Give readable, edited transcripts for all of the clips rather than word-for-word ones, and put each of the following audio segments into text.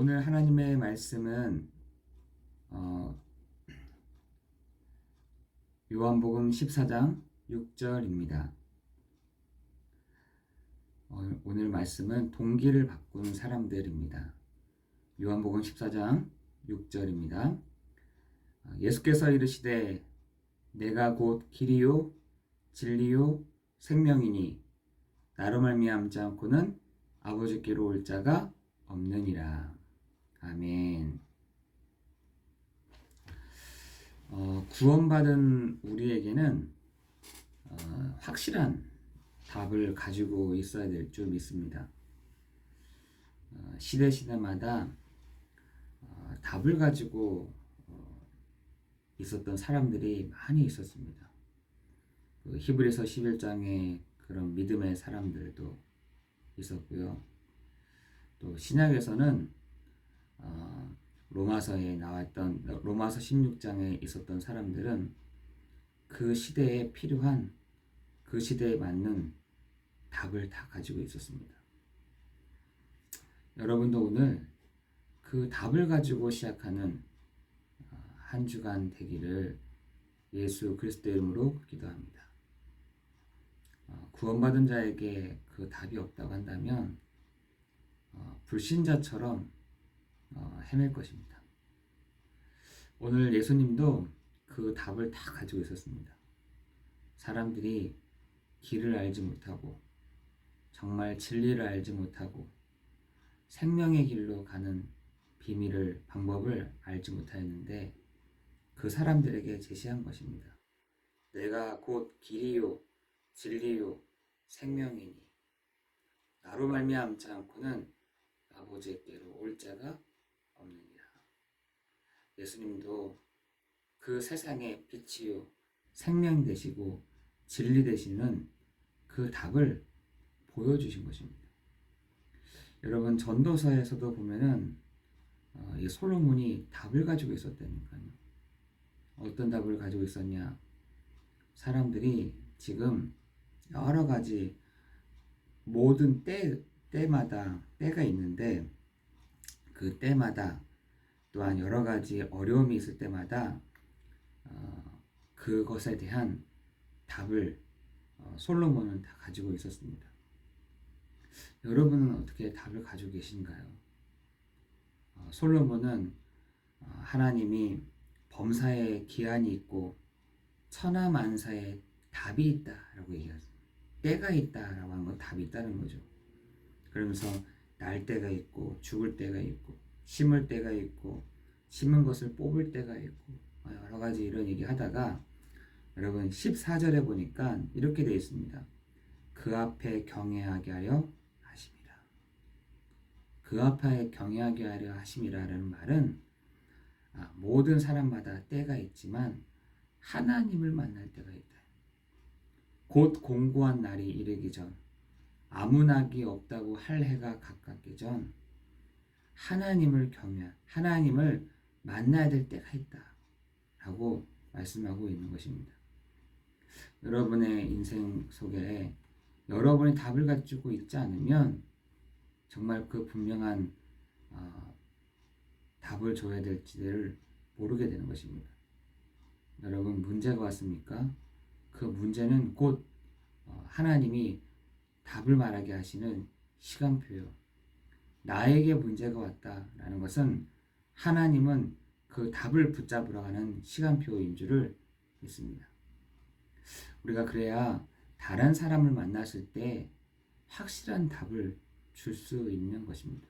오늘 하나님의 말씀은 요한복음 14장 6절입니다. 오늘 말씀은 동기를 바꾼 사람들입니다. 요한복음 14장 6절입니다. 예수께서 이르시되 내가 곧 길이요 진리요 생명이니 나로 말미암지 않고는 아버지께로 올 자가 없느니라. 아멘. 구원받은 우리에게는 확실한 답을 가지고 있어야 될 줄 믿습니다. 시대마다 답을 가지고 있었던 사람들이 많이 있었습니다. 히브리서 11장에 그런 믿음의 사람들도 있었고요. 또 신약에서는 로마서에 나왔던 로마서 16장에 있었던 사람들은 그 시대에 필요한 그 시대에 맞는 답을 다 가지고 있었습니다. 여러분도 오늘 그 답을 가지고 시작하는 한 주간 되기를 예수 그리스도 이름으로 기도합니다. 구원받은 자에게 그 답이 없다고 한다면 불신자처럼 헤맬 것입니다. 오늘 예수님도 그 답을 다 가지고 있었습니다. 사람들이 길을 알지 못하고 정말 진리를 알지 못하고 생명의 길로 가는 비밀을 방법을 알지 못하였는데 그 사람들에게 제시한 것입니다. 내가 곧 길이요 진리요 생명이니 나로 말미암지 않고는 아버지께로 올 자가 없느니라. 예수님도 그 세상의 빛이요 생명 되시고 진리 되시는 그 답을 보여주신 것입니다. 여러분 전도서에서도 보면은 이 솔로몬이 답을 가지고 있었다니까요. 어떤 답을 가지고 있었냐? 사람들이 지금 여러 가지 모든 때마다 때가 있는데 그 때마다 또한 여러 가지 어려움이 있을 때마다 그것에 대한 답을 솔로몬은 다 가지고 있었습니다. 여러분은 어떻게 답을 가지고 계신가요? 솔로몬은 하나님이 범사에 기한이 있고 천하만사에 답이 있다라고 얘기했습니다. 때가 있다라고 하는 건 답이 있다는 거죠. 그러면서 날 때가 있고 죽을 때가 있고 심을 때가 있고 심은 것을 뽑을 때가 있고 여러 가지 이런 얘기 하다가 여러분 14절에 보니까 이렇게 되어 있습니다. 그 앞에 경외하게 하려 하심이라. 그 앞에 경외하게 하려 하심이라는 말은 모든 사람마다 때가 있지만 하나님을 만날 때가 있다. 곧 공고한 날이 이르기 전 아무 낙이 없다고 할 해가 가깝기 전 하나님을 만나야 될 때가 있다 라고 말씀하고 있는 것입니다. 여러분의 인생 속에 여러분이 답을 가지고 있지 않으면 정말 그 분명한 답을 줘야 될지를 모르게 되는 것입니다. 여러분 문제가 왔습니까? 그 문제는 곧 하나님이 답을 말하게 하시는 시간표요. 나에게 문제가 왔다라는 것은 하나님은 그 답을 붙잡으러 가는 시간표인 줄을 믿습니다. 우리가 그래야 다른 사람을 만났을 때 확실한 답을 줄 수 있는 것입니다.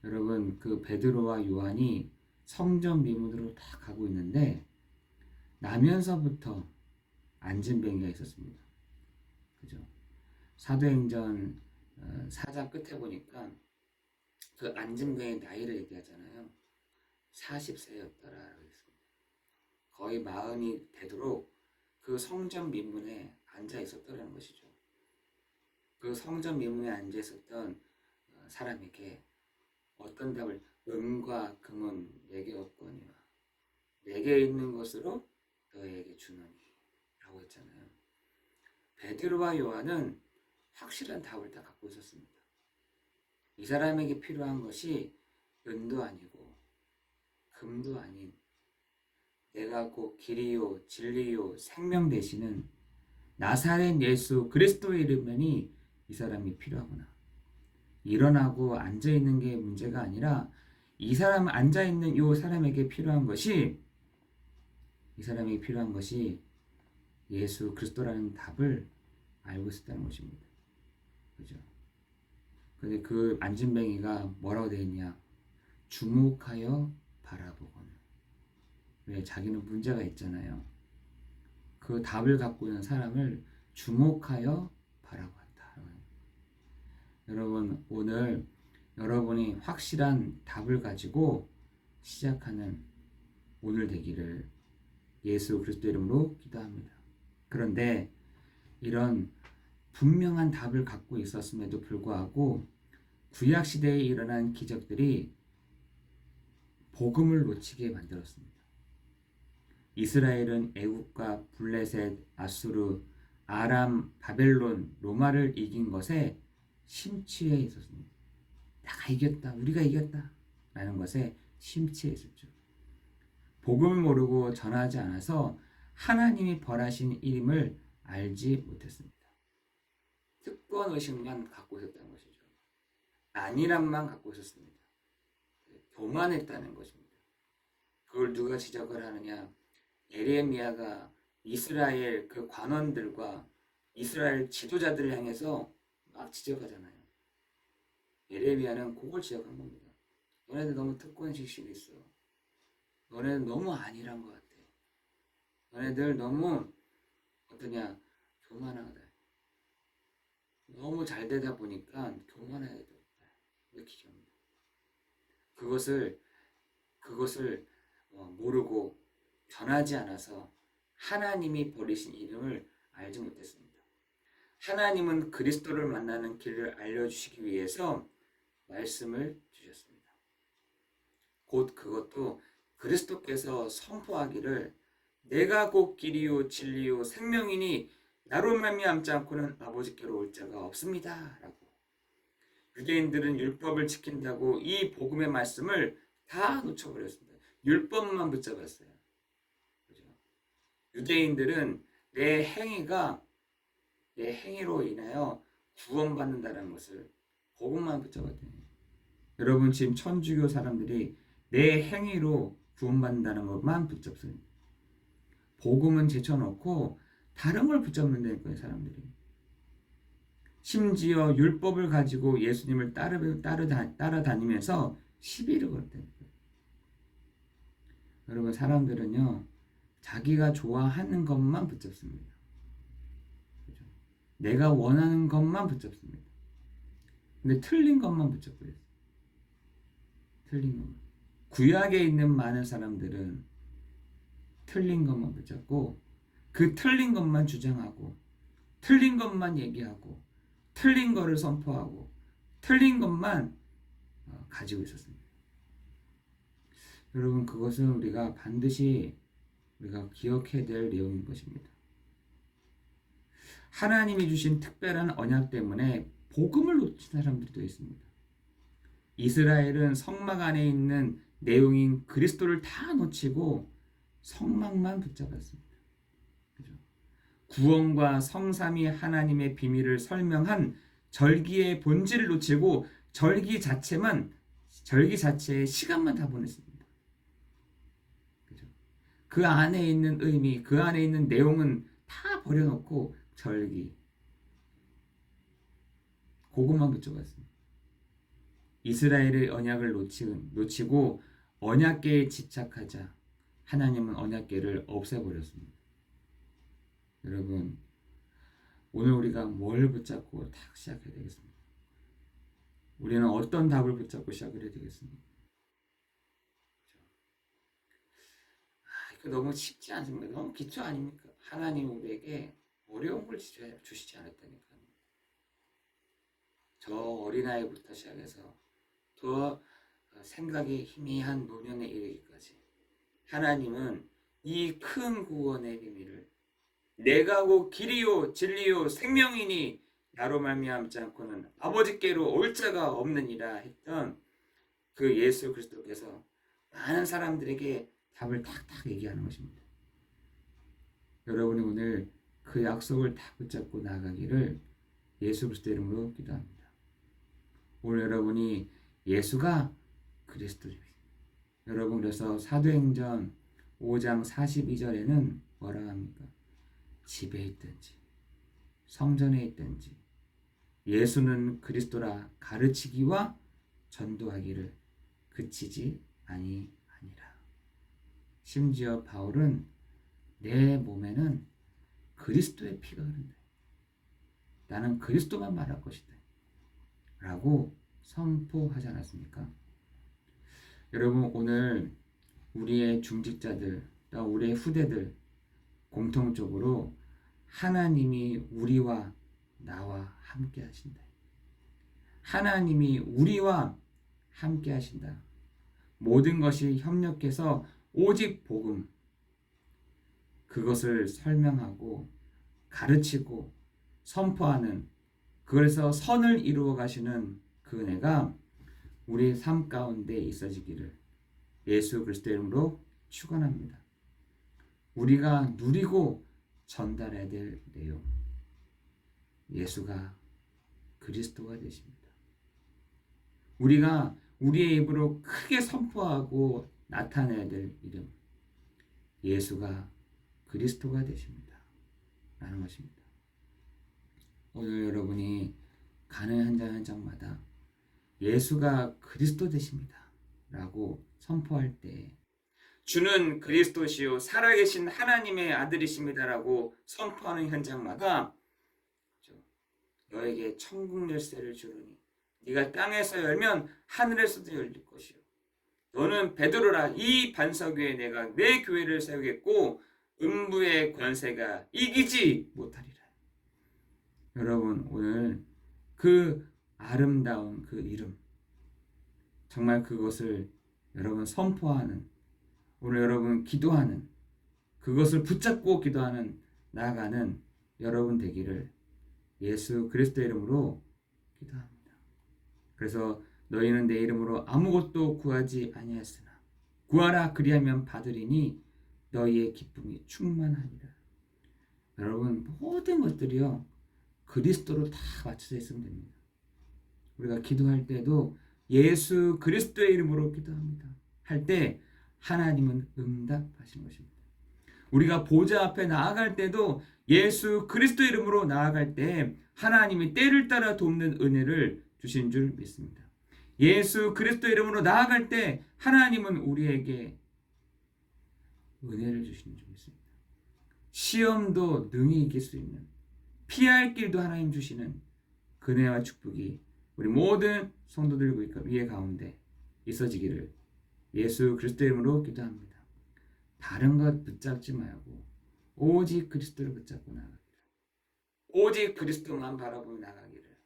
여러분 그 베드로와 요한이 성전 미문으로 다 가고 있는데 나면서부터 안진뱅이가 있었습니다. 그죠? 사도행전 4장 끝에 보니까 그 안진뱅이의 나이를 얘기하잖아요. 40세였더라라고 했습니다. 거의 40이 되도록 그 성전 미문에 앉아 있었더라는 것이죠. 그 성전 미문에 앉아 있었던 사람에게 어떤 답을 은과 금은 내게 없거니와 내게 있는 것으로 너에게 주노니 라고 했잖아요. 베드로와 요한은 확실한 답을 다 갖고 있었습니다. 이 사람에게 필요한 것이 은도 아니고 금도 아닌 내가 곧 길이요 진리요 생명 되시는 나사렛 예수 그리스도의 이름이니 이 사람이 필요하구나. 일어나고 앉아있는 게 문제가 아니라 이 사람 앉아있는 이 사람에게 필요한 것이 이 사람에게 필요한 것이 예수 그리스도라는 답을 알고 있었다는 것입니다. 그죠? 근데 그 안진뱅이가 뭐라고 되어 있냐? 주목하여 바라보거늘. 왜? 자기는 문제가 있잖아요. 그 답을 갖고 있는 사람을 주목하여 바라봤다. 여러분, 오늘 여러분이 확실한 답을 가지고 시작하는 오늘 되기를 예수 그리스도 이름으로 기도합니다. 그런데 이런 분명한 답을 갖고 있었음에도 불구하고 구약 시대에 일어난 기적들이 복음을 놓치게 만들었습니다. 이스라엘은 애국과 블레셋, 아수르, 아람, 바벨론, 로마를 이긴 것에 심취해 있었습니다. 내가 이겼다, 우리가 이겼다 라는 것에 심취해 있었죠. 복음을 모르고 전하지 않아서 하나님이 벌하신 일임을 알지 못했습니다. 특권 의식만 갖고 있었다는 것이죠. 안일함만 갖고 있었습니다. 교만했다는 것입니다. 그걸 누가 지적을 하느냐? 에레미야가 이스라엘 그 관원들과 이스라엘 지도자들을 향해서 막 지적하잖아요. 에레미야는 그걸 지적한 겁니다. 너네들 너무 특권의식이 있어. 너네들 너무 안일한 것 같아. 너네들 너무 어떠냐? 교만하다. 너무 잘 되다 보니까 교만해야 되겠다. 이렇게 얘기합니다. 그것을 모르고 전하지 않아서 하나님이 버리신 이름을 알지 못했습니다. 하나님은 그리스도를 만나는 길을 알려주시기 위해서 말씀을 주셨습니다. 곧 그것도 그리스도께서 선포하기를 내가 곧 길이요 진리요 생명이니 나로 말미암지 않고는 아버지께로 올 자가 없습니다 라고. 유대인들은 율법을 지킨다고 이 복음의 말씀을 다 놓쳐버렸습니다. 율법만 붙잡았어요. 그죠? 유대인들은 내 행위로 인하여 구원받는다는 것을 복음만 붙잡았대요. 여러분 지금 천주교 사람들이 내 행위로 구원받는다는 것만 붙잡습니다. 복음은 제쳐놓고 다른 걸 붙잡는다니까요, 사람들이. 심지어 율법을 가지고 예수님을 따라다니면서 시비를 걸었다니까요. 여러분 사람들은요, 자기가 좋아하는 것만 붙잡습니다. 그죠? 내가 원하는 것만 붙잡습니다. 근데 틀린 것만 붙잡고 있어요. 틀린 것만. 구약에 있는 많은 사람들은 틀린 것만 붙잡고 그 틀린 것만 주장하고 틀린 것만 얘기하고 틀린 거를 선포하고 틀린 것만 가지고 있었습니다. 여러분 그것은 우리가 반드시 기억해야 될 내용인 것입니다. 하나님이 주신 특별한 언약 때문에 복음을 놓친 사람들도 있습니다. 이스라엘은 성막 안에 있는 내용인 그리스도를 다 놓치고 성막만 붙잡았습니다. 그죠? 구원과 성삼위 하나님의 비밀을 설명한 절기의 본질을 놓치고 절기 자체의 시간만 다 보냈습니다. 그죠? 그 안에 있는 의미, 그 안에 있는 내용은 다 버려놓고 절기 그것만 붙잡았습니다. 이스라엘의 언약을 놓치고 언약궤에 집착하자 하나님은 언약궤를 없애버렸습니다. 여러분 오늘 우리가 뭘 붙잡고 딱 시작해야 되겠습니까? 우리는 어떤 답을 붙잡고 시작을 해야 되겠습니까? 이거 너무 쉽지 않습니까? 너무 기초 아닙니까? 하나님 우리에게 어려운 걸 주시지 않았다니까요. 저 어린아이부터 시작해서 더 생각이 희미한 노년에 이르기까지 하나님은 이 큰 구원의 비밀을 내가 곧 길이요 진리요 생명이니 나로 말미암지 않고는 아버지께로 올 자가 없느니라 했던 그 예수 그리스도께서 많은 사람들에게 답을 탁탁 얘기하는 것입니다. 여러분이 오늘 그 약속을 다 붙잡고 나가기를 예수 그리스도 이름으로 기도합니다. 오늘 여러분이 예수가 그리스도입니다. 여러분 그래서 사도행전 5장 42절에는 뭐라고 합니까? 집에 있든지 성전에 있든지 예수는 그리스도라 가르치기와 전도하기를 그치지 아니하니라. 심지어 바울은 내 몸에는 그리스도의 피가 흐른다. 나는 그리스도만 말할 것이다. 라고 선포하지 않았습니까? 여러분 오늘 우리의 중직자들, 또 우리의 후대들 공통적으로 하나님이 우리와 나와 함께 하신다. 하나님이 우리와 함께 하신다. 모든 것이 협력해서 오직 복음, 그것을 설명하고 가르치고 선포하는, 그래서 선을 이루어 가시는 그 은혜가 우리 삶 가운데 있어지기를 예수 그리스도 이름으로 축원합니다. 우리가 누리고 전달해야 될 내용, 예수가 그리스도가 되십니다. 우리가 우리의 입으로 크게 선포하고 나타내야 될 이름, 예수가 그리스도가 되십니다. 라는 것입니다. 오늘 여러분이 가는 현장 현장마다 예수가 그리스도 되십니다. 라고 선포할 때 주는 그리스도시요 살아계신 하나님의 아들이십니다. 라고 선포하는 현장마다 너에게 천국 열쇠를 주르니 네가 땅에서 열면 하늘에서도 열릴 것이요 너는 베드로라 이 반석 위에 내가 내 교회를 세우겠고 음부의 권세가 이기지 못하리라. 여러분 오늘 그 아름다운 그 이름, 정말 그것을 여러분 선포하는, 오늘 여러분 기도하는, 그것을 붙잡고 기도하는, 나아가는 여러분 되기를 예수 그리스도 이름으로 기도합니다. 그래서 너희는 내 이름으로 아무것도 구하지 아니하였으나 구하라 그리하면 받으리니 너희의 기쁨이 충만하리라. 여러분 모든 것들이요 그리스도로 다 맞춰져 있으면 됩니다. 우리가 기도할 때도 예수 그리스도의 이름으로 기도합니다. 할 때 하나님은 응답하신 것입니다. 우리가 보좌 앞에 나아갈 때도 예수 그리스도 이름으로 나아갈 때 하나님이 때를 따라 돕는 은혜를 주신 줄 믿습니다. 예수 그리스도 이름으로 나아갈 때 하나님은 우리에게 은혜를 주시는 줄 믿습니다. 시험도 능히 이길 수 있는, 피할 길도 하나님 주시는 은혜와 축복이 우리 모든 성도들 위에 가운데 있어지기를 예수 그리스도 이름으로 기도합니다. 다른 것 붙잡지 말고 오직 그리스도를 붙잡고 나가기를, 오직 그리스도만 바라보며 나가기를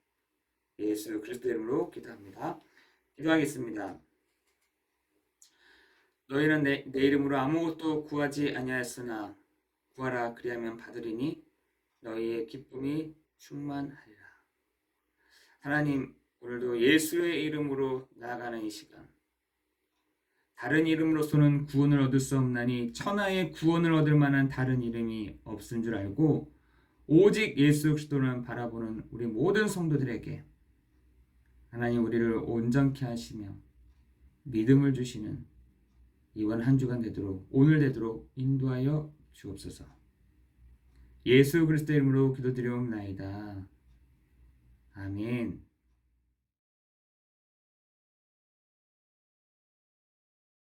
예수 그리스도 이름으로 기도합니다. 기도하겠습니다. 너희는 내 이름으로 아무것도 구하지 아니하였으나 구하라 그리하면 받으리니 너희의 기쁨이 충만하리라. 하나님 오늘도 예수의 이름으로 나아가는 이 시간, 다른 이름으로서는 구원을 얻을 수 없나니 천하의 구원을 얻을 만한 다른 이름이 없은 줄 알고 오직 예수 그리스도를 바라보는 우리 모든 성도들에게 하나님 우리를 온전케 하시며 믿음을 주시는 이번 한 주간 되도록, 오늘 되도록 인도하여 주옵소서. 예수 그리스도 이름으로 기도드리옵나이다. 아멘.